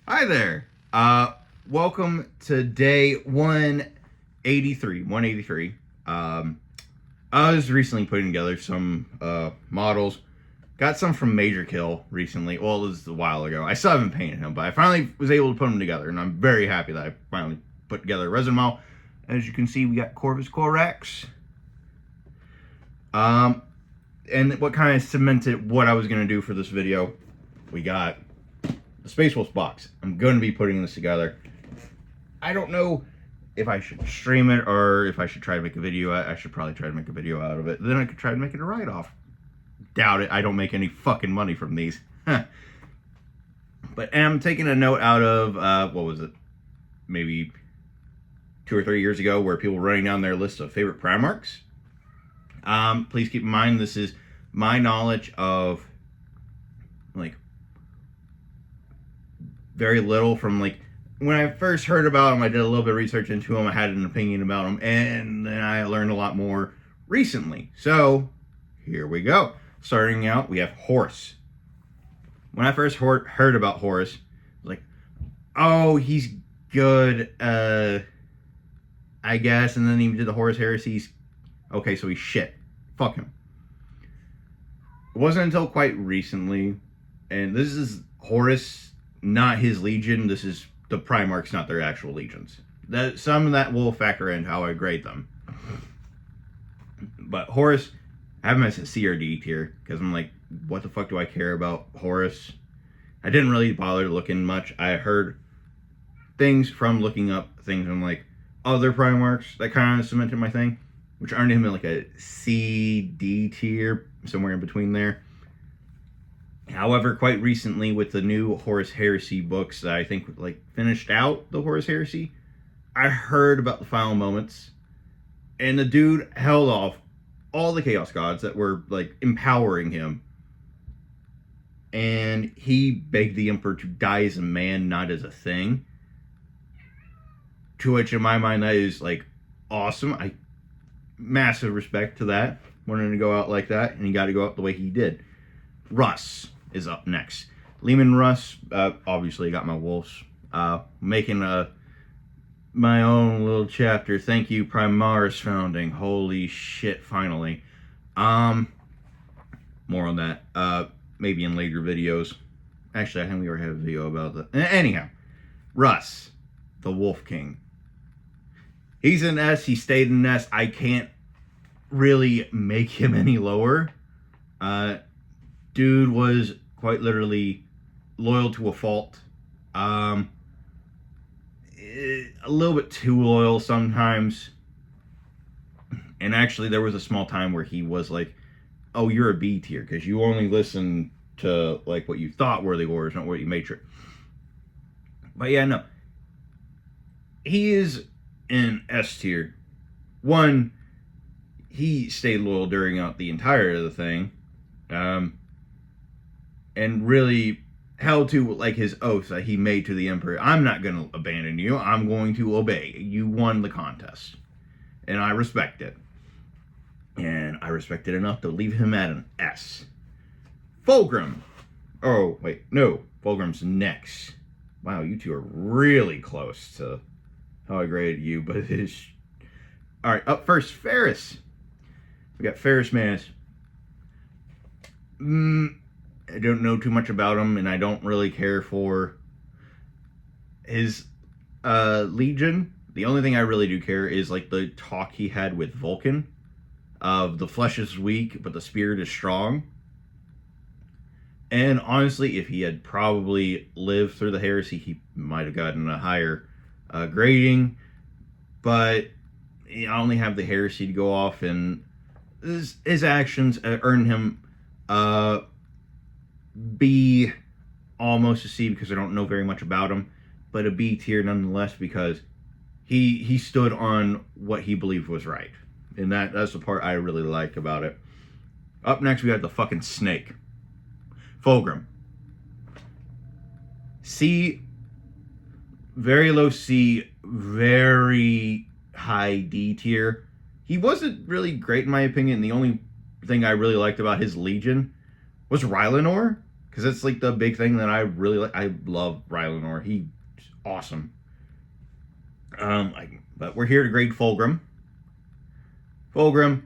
Hi there. Welcome to day 183. 183. I was recently putting together some models. Got some from Major Kill recently. Well, it was a while ago. I still haven't painted him, but I finally was able to put them together, and I'm very happy that I finally put together a resin model. As you can see, we got Corvus Corax. And what kind of cemented what I was going to do for this video, we got the Space Wolf box. I'm going to be putting this together. I don't know if I should stream it or if I should try to make a video. I should probably try to make a video out of it. Then I could try to make it a write-off. Doubt it. I don't make any fucking money from these. But I'm taking a note out of, what was it? Maybe 2 or 3 years ago, where people were writing down their list of favorite Primarchs. Please keep in mind, this is my knowledge of, like, very little from, like, when I first heard about them, I did a little bit of research into them, I had an opinion about them, and then I learned a lot more recently. So, here we go. Starting out, we have Horus. When I first heard about Horus, I was like, oh, he's good, I guess, and then he did the Horus Heresies. Okay, so he's shit. Fuck him. It wasn't until quite recently, and this is Horus, not his legion. This is the Primarchs, not their actual legions. Some of that will factor in how I grade them. But Horus, I have him as a C or D tier, because I'm like, what the fuck do I care about Horus? I didn't really bother looking much. I heard things from looking up things from, like, other Primarchs that kind of cemented my thing, which earned him like a C, D tier, somewhere in between there. However, quite recently, with the new Horus Heresy books that I think, like, finished out the Horus Heresy, I heard about the final moments, and the dude held off all the Chaos Gods that were, like, empowering him, and he begged the Emperor to die as a man, not as a thing. To which, in my mind, that is, like, awesome. Massive respect to that. Wanting to go out like that, and he got to go out the way he did. Russ is up next. Lehman Russ, obviously got my wolves. Making my own little chapter. Thank you, Primarch founding. Holy shit, finally. More on that, maybe in later videos. Actually, I think we already have a video about that. Anyhow, Russ, the Wolf King. He's an S. He stayed an S. I can't really make him any lower. Dude was quite literally loyal to a fault. A little bit too loyal sometimes. And actually, there was a small time where he was like, oh, you're a B tier, because you only listen to, like, what you thought were the orders, not what you made sure. But yeah, no. He is in S tier. One, he stayed loyal during the entire of the thing, and really held to, like, his oath that he made to the Emperor. I'm not going to abandon you. I'm going to obey. You won the contest, and I respect it. And I respect it enough to leave him at an S. Fulgrim. Oh, wait, no. Fulgrim's next. Wow, you two are really close to how I graded you, but it is... Alright, up first, Ferris. We got Ferris Manus. I don't know too much about him, and I don't really care for his Legion. The only thing I really do care is, like, the talk he had with Vulcan of the flesh is weak, but the spirit is strong. And honestly, if he had probably lived through the heresy, he might have gotten a higher grading. But I only have the heresy to go off, and his actions earn him B, almost a C, because I don't know very much about him, but a B tier nonetheless, because he stood on what he believed was right. And that's the part I really liked about it. Up next, we got the fucking snake. Fulgrim. C, very low C, very high D tier. He wasn't really great in my opinion. The only thing I really liked about his Legion was Rylanor, because it's like the big thing that I really like. I love Rylanor. He's awesome. But we're here to grade Fulgrim. Fulgrim,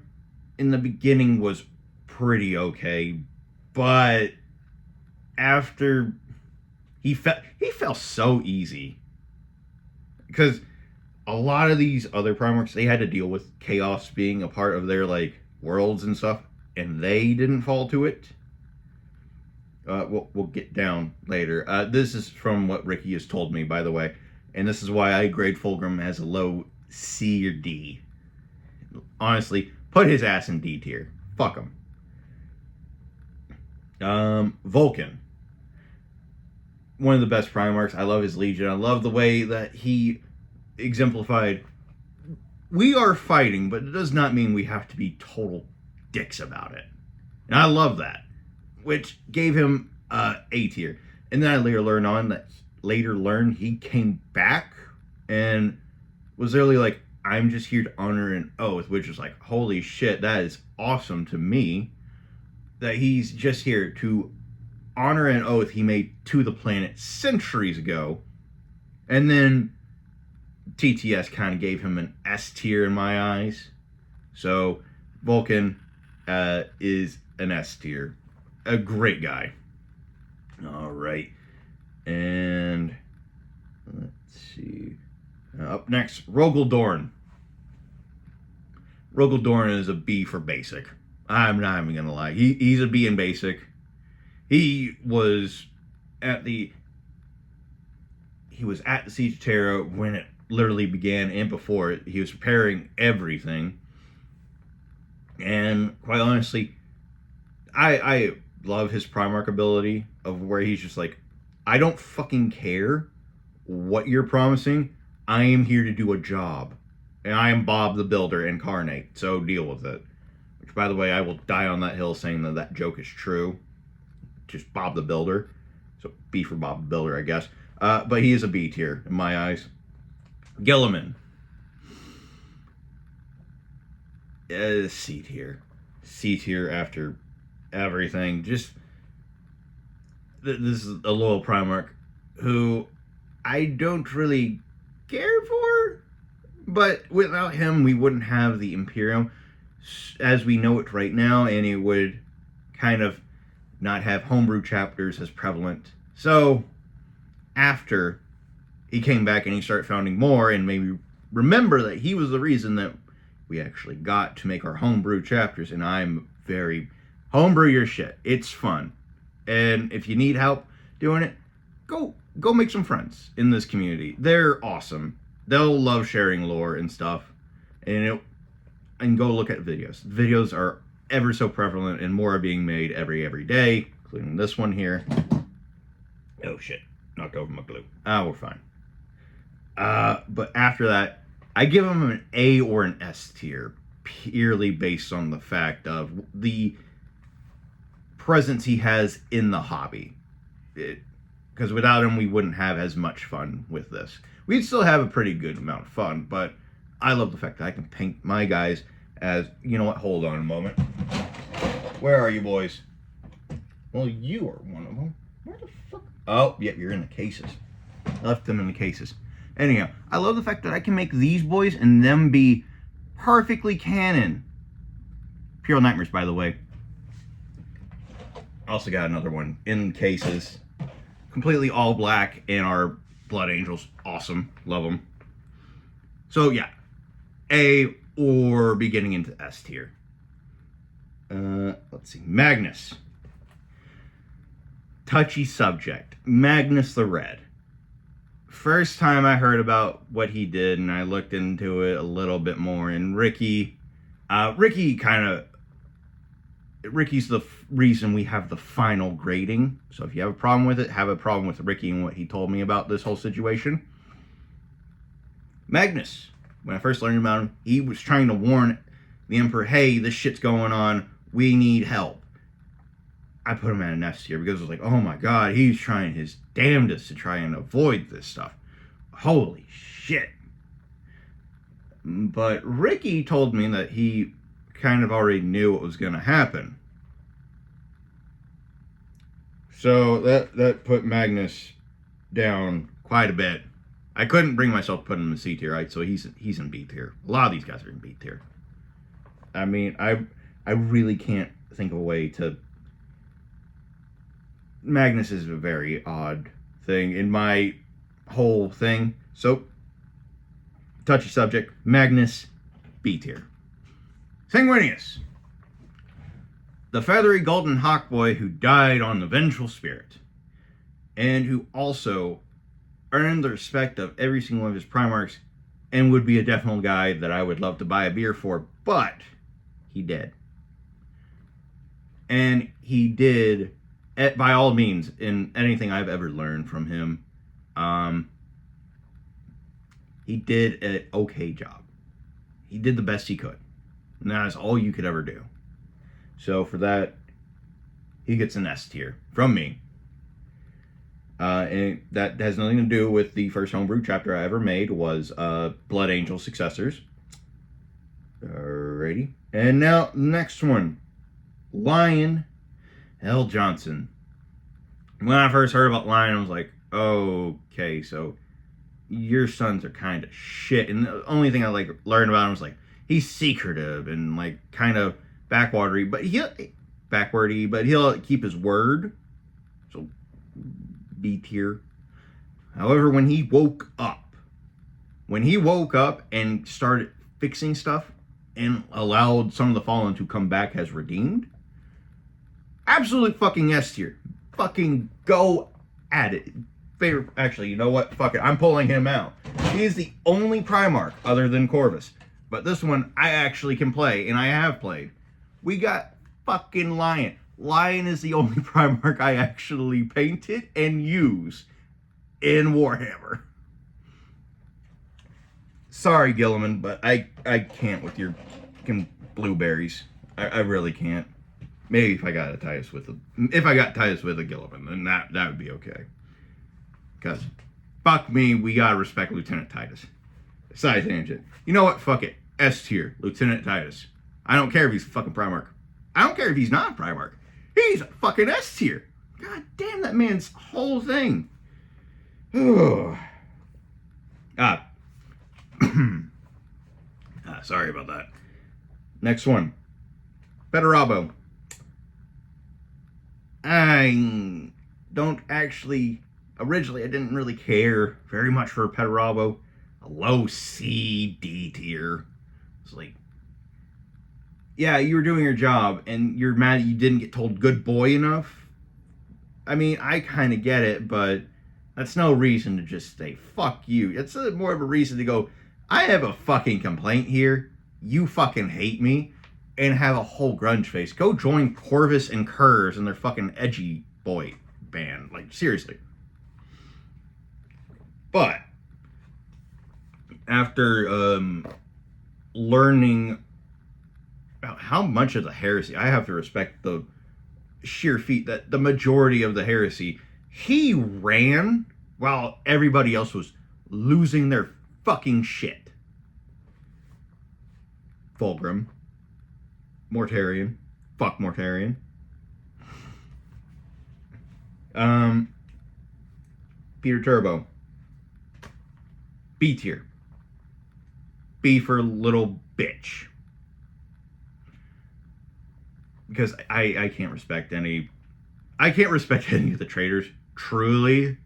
in the beginning, was pretty okay, but after he fell so easy, because a lot of these other Primarchs, they had to deal with chaos being a part of their like worlds and stuff, and they didn't fall to it. We'll get down later. This is from what Ricky has told me, by the way, and this is why I grade Fulgrim as a low C or D. Honestly, put his ass in D tier. Fuck him. Vulcan. One of the best Primarchs. I love his Legion. I love the way that he exemplified, we are fighting, but it does not mean we have to be total dicks about it. And I love that, which gave him A tier. And then I later learned he came back and was literally like, I'm just here to honor an oath, which is like, holy shit, that is awesome to me. That he's just here to honor an oath he made to the planet centuries ago. And then TTS kind of gave him an S tier in my eyes. So Vulcan is an S tier. A great guy. All right. And let's see. Up next, Rogel Dorn. Rogel Dorn is a B for basic. I'm not even gonna lie. He's a B in basic. He was at the Siege of Terra when it literally began, and before it. He was preparing everything. And quite honestly, I love his Primarch ability of where he's just like, I don't fucking care what you're promising. I am here to do a job. And I am Bob the Builder incarnate, so deal with it. Which, by the way, I will die on that hill saying that joke is true. Just Bob the Builder. So B for Bob the Builder, I guess. But he is a B tier in my eyes. Gilliman. C tier. C tier after everything. Just, this is a loyal Primarch who I don't really care for, but without him we wouldn't have the Imperium as we know it right now, and it would kind of not have homebrew chapters as prevalent. So after he came back and he started founding more, and maybe remember that he was the reason that we actually got to make our homebrew chapters. And I'm very homebrew your shit. It's fun, and if you need help doing it, go make some friends in this community. They're awesome. They'll love sharing lore and stuff, and go look at videos. Videos are ever so prevalent, and more are being made every day, including this one here. Oh shit, knocked over my glue. We're fine. But after that, I give him an A or an S tier, purely based on the fact of the presence he has in the hobby. Because without him, we wouldn't have as much fun with this. We'd still have a pretty good amount of fun, but I love the fact that I can paint my guys as, you know what, hold on a moment. Where are you boys? Well, you are one of them. Where the fuck? Oh, yeah, you're in the cases. I left them in the cases. Anyhow, I love the fact that I can make these boys and them be perfectly canon. Pure Nightmares, by the way. Also got another one in cases. Completely all black, and our Blood Angels. Awesome. Love them. So, yeah. A or beginning into S tier. Let's see. Magnus. Touchy subject. Magnus the Red. First time I heard about what he did, and I looked into it a little bit more, and Ricky's the reason we have the final grading. So if you have a problem with it, have a problem with Ricky and what he told me about this whole situation. Magnus, when I first learned about him, he was trying to warn the Emperor, hey, this shit's going on, we need help. I put him at an S tier because it was like, oh my god, he's trying his damnedest to try and avoid this stuff. Holy shit. But Ricky told me that he kind of already knew what was going to happen. So that put Magnus down quite a bit. I couldn't bring myself to put him in C tier, right? So he's in B tier. A lot of these guys are in B tier. I mean, I really can't think of a way to. Magnus is a very odd thing in my whole thing. So, touchy subject. Magnus, B tier. Sanguinius, the feathery golden hawk boy who died on the vengeful spirit, and who also earned the respect of every single one of his Primarchs, and would be a definite guy that I would love to buy a beer for, but he did. And he did, by all means, in anything I've ever learned from him, he did an okay job. He did the best he could. And that is all you could ever do. So for that, he gets an S tier from me. And that has nothing to do with the first homebrew chapter I ever made, was Blood Angel Successors. Alrighty. And now, next one. Lion L. Johnson. When I first heard about Lion, I was like, okay, so your sons are kind of shit. And the only thing I learned about him was he's secretive and kind of backwatery, but he'll keep his word. So B tier. However, when he woke up and started fixing stuff and allowed some of the fallen to come back as redeemed, absolute fucking S tier. Fucking go at it. Actually, you know what? Fuck it. I'm pulling him out. He is the only Primarch other than Corvus. But this one I actually can play, and I have played. We got fucking Lion. Lion is the only Primarch I actually painted and use in Warhammer. Sorry, Gilliman, but I can't with your fucking blueberries. I really can't. Maybe if I got Titus with a Gilliman, then that would be okay. Because, fuck me, we gotta respect Lieutenant Titus. Side tangent. You know what? Fuck it. S tier. Lieutenant Titus. I don't care if he's a fucking Primarch. I don't care if he's not a Primarch. He's a fucking S tier. God damn, that man's whole thing. Sorry about that. Next one. Federabo. I don't actually... Originally, I didn't really care very much for Federabo. A low C, D tier. It's yeah, you were doing your job, and you're mad you didn't get told good boy enough. I mean, I kind of get it, but that's no reason to just say, fuck you. It's more of a reason to go, I have a fucking complaint here. You fucking hate me. And have a whole grunge face. Go join Corvus and Kurz and their fucking edgy boy band. Seriously. But after learning about how much of the heresy, I have to respect the sheer feat that the majority of the heresy, he ran while everybody else was losing their fucking shit. Fulgrim. Mortarion. Fuck Mortarion. Peter Turbo. B tier. B for little bitch. Because I can't respect any... I can't respect any of the traitors. Truly.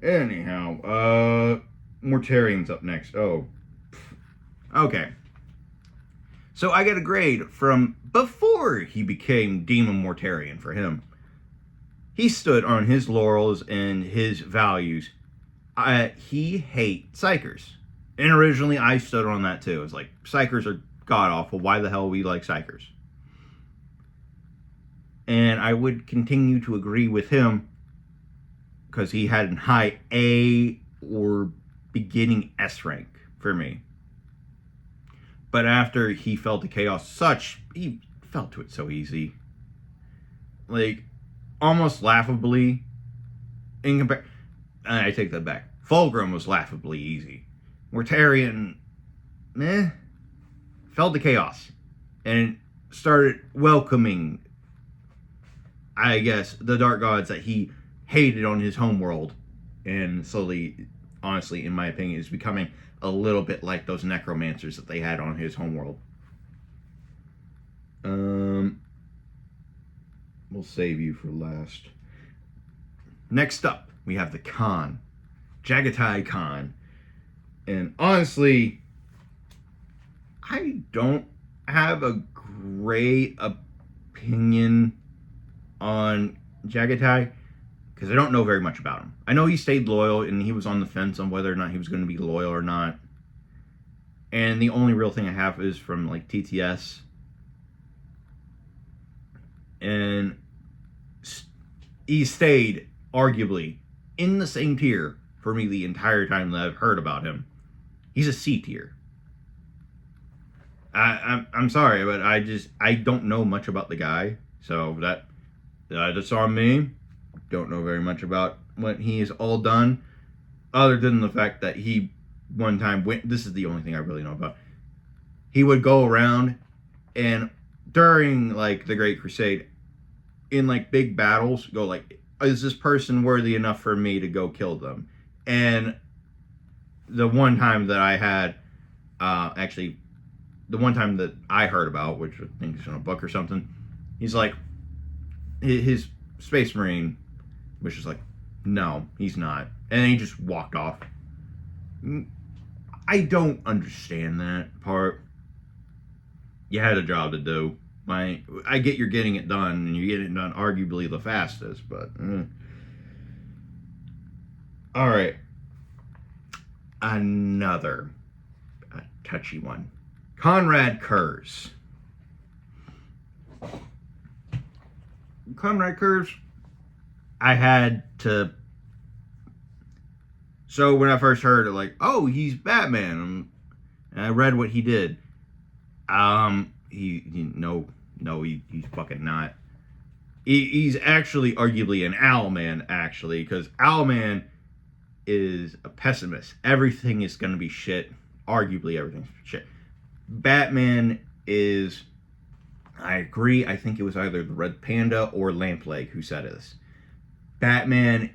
Anyhow, Mortarion's up next. Oh. Okay. So I get a grade from before he became Demon Mortarion for him. He stood on his laurels and his values. He hates Psychers. And originally I stood on that too. It's Psychers are god-awful. Why the hell we like Psychers? And I would continue to agree with him because he had a high A or beginning S rank for me. But after he fell to Chaos, he fell to it so easy. Almost laughably. I take that back. Fulgrim was laughably easy. Mortarion, fell to Chaos. And started welcoming I guess, the dark gods that he hated on his homeworld, and slowly, honestly, in my opinion, is becoming a little bit like those necromancers that they had on his homeworld. We'll save you for last. Next up, we have the Khan, Jagatai Khan. And honestly, I don't have a great opinion on Jagatai because I don't know very much about him. I know he stayed loyal and he was on the fence on whether or not he was going to be loyal or not. And the only real thing I have is from like TTS. And he stayed arguably in the same tier for me the entire time that I've heard about him. He's a C tier. I'm sorry, but I don't know much about the guy, so that's on me. Don't know very much about what he is all done, other than the fact that he one time went. This is the only thing I really know about. He would go around and during like the Great Crusade, in like big battles, go like, is this person worthy enough for me to go kill them? And the one time that I had, actually, the one time that I heard about, which I think is in a book or something, he's like, his Space Marine was just like, no, he's not. And he just walked off. I don't understand that part. You had a job to do. I get you're getting it done, and you're getting it done arguably the fastest, but... All right. Another touchy one. Conrad Kurz. Conrad Kurz, I had to... So when I first heard it, like, oh, he's Batman, and I read what he did. He's fucking not. He's actually arguably an Owlman, actually, because Owlman is a pessimist. Everything is going to be shit. Arguably, everything's shit. Batman is, I agree, I think it was either the Red Panda or Lampleg who said this. Batman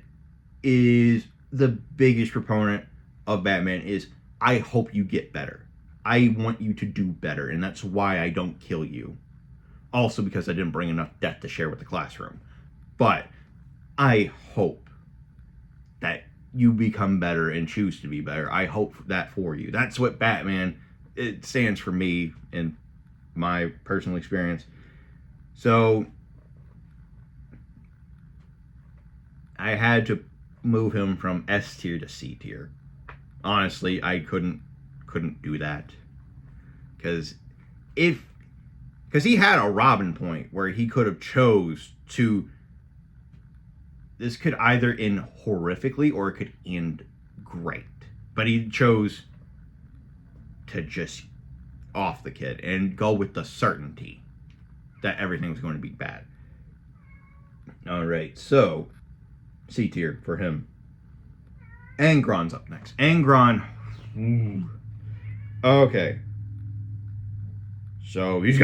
is, the biggest proponent of Batman is, I hope you get better. I want you to do better, and that's why I don't kill you. Also because I didn't bring enough death to share with the classroom. But I hope that you become better and choose to be better. I hope that for you. That's what Batman, it stands for me in my personal experience. So I had to move him from S tier to C tier. Honestly, I couldn't do that. Because he had a Robin point where he could have chose to... This could either end horrifically or it could end great. But he chose to just off the kid and go with the certainty that everything was going to be bad. Alright, so C tier for him. Angron's up next. Angron. Okay. So he's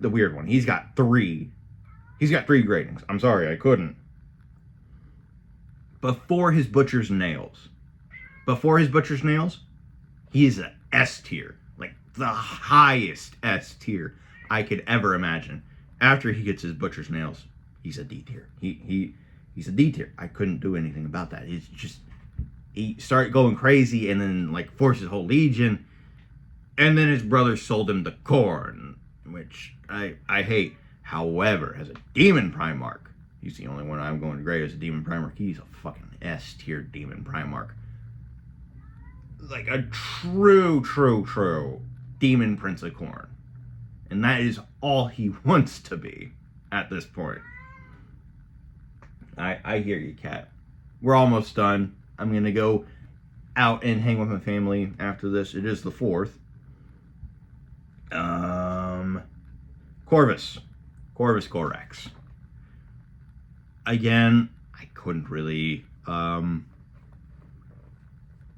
the weird one. He's got three gradings. I'm sorry, I couldn't. Before his butcher's nails, he is an S tier, like the highest S tier I could ever imagine. After he gets his butcher's nails, he's a D tier. He's a D tier. I couldn't do anything about that. It's just, he started going crazy and then like forced his whole legion. And then his brother sold him the corn, which I hate. However, as a demon Primarch, he's the only one I'm going to grade as a demon Primarch. He's a fucking S tier demon Primarch. Like a true demon Prince of Corn. And that is all he wants to be at this point. I hear you, Cat. We're almost done. I'm going to go out and hang with my family after this. It is the 4th. Corvus Corax. Again, I couldn't really,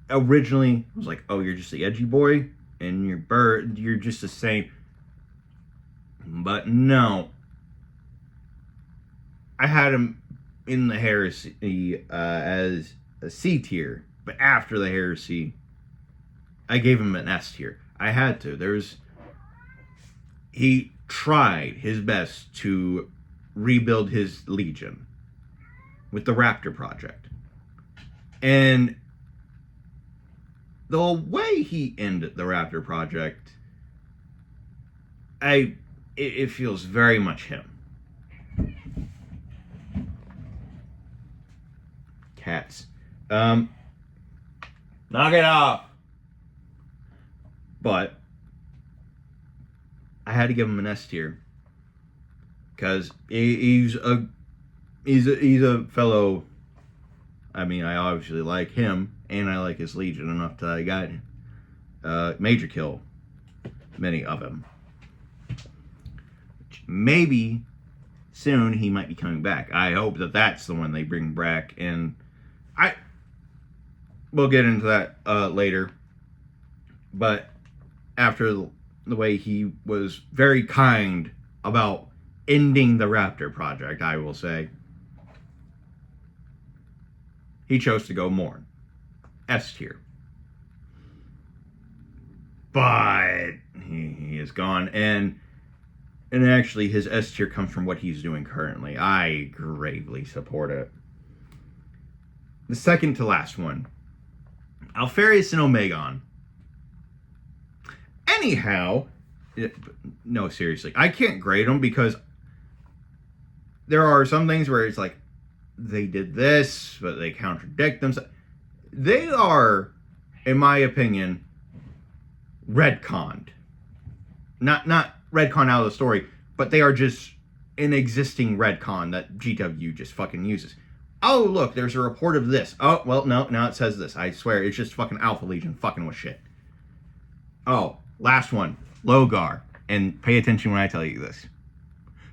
originally, I was like, oh, you're just the edgy boy, and you're just the same. But no. I had him in the heresy as a C tier, but after the heresy, I gave him an S tier. I had to. He tried his best to rebuild his legion with the Raptor Project. And the way he ended the Raptor Project, it feels very much him. Cats. Knock it off. But I had to give him an S tier because he's a fellow. I mean, I obviously like him, and I like his legion enough to I got major kill many of them. Maybe soon he might be coming back. I hope that that's the one they bring back, and we'll get into that later. But after the way he was very kind about ending the Raptor Project, I will say, he chose to go mourn. S tier. But he is gone, and actually his S tier comes from what he's doing currently. I gravely support it. The second to last one, Alpharius and Omegon. Anyhow, no, seriously, I can't grade them because there are some things where it's like, they did this, but they contradict themselves. They are, in my opinion, retconned. Not retcon out of the story, but they are just an existing retcon that GW just fucking uses. Oh, look, there's a report of this. Oh, well, no, now it says this. I swear, it's just fucking Alpha Legion fucking with shit. Oh, last one. Logar. And pay attention when I tell you this.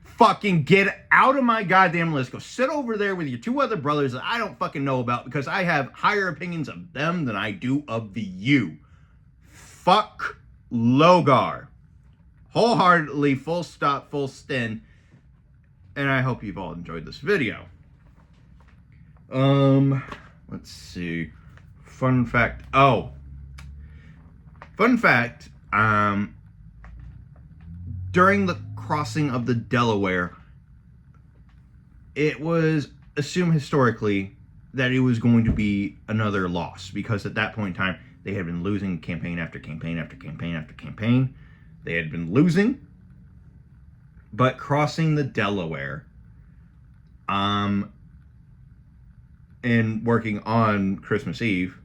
Fucking get out of my goddamn list. Go sit over there with your two other brothers that I don't fucking know about because I have higher opinions of them than I do of the you. Fuck Logar. Wholeheartedly, full stop, full stint. And I hope you've all enjoyed this video. Let's see. Fun fact. Oh. Fun fact. During the crossing of the Delaware, it was assumed historically that it was going to be another loss because at that point in time, they had been losing campaign after campaign after campaign after campaign. They had been losing, but crossing the Delaware, and working on Christmas Eve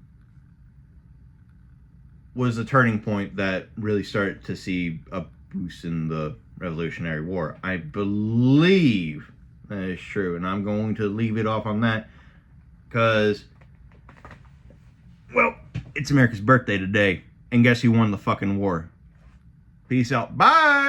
was a turning point that really started to see a boost in the Revolutionary War. I believe that is true, and I'm going to leave it off on that because, well, it's America's birthday today, and guess who won the fucking war? Peace out. Bye!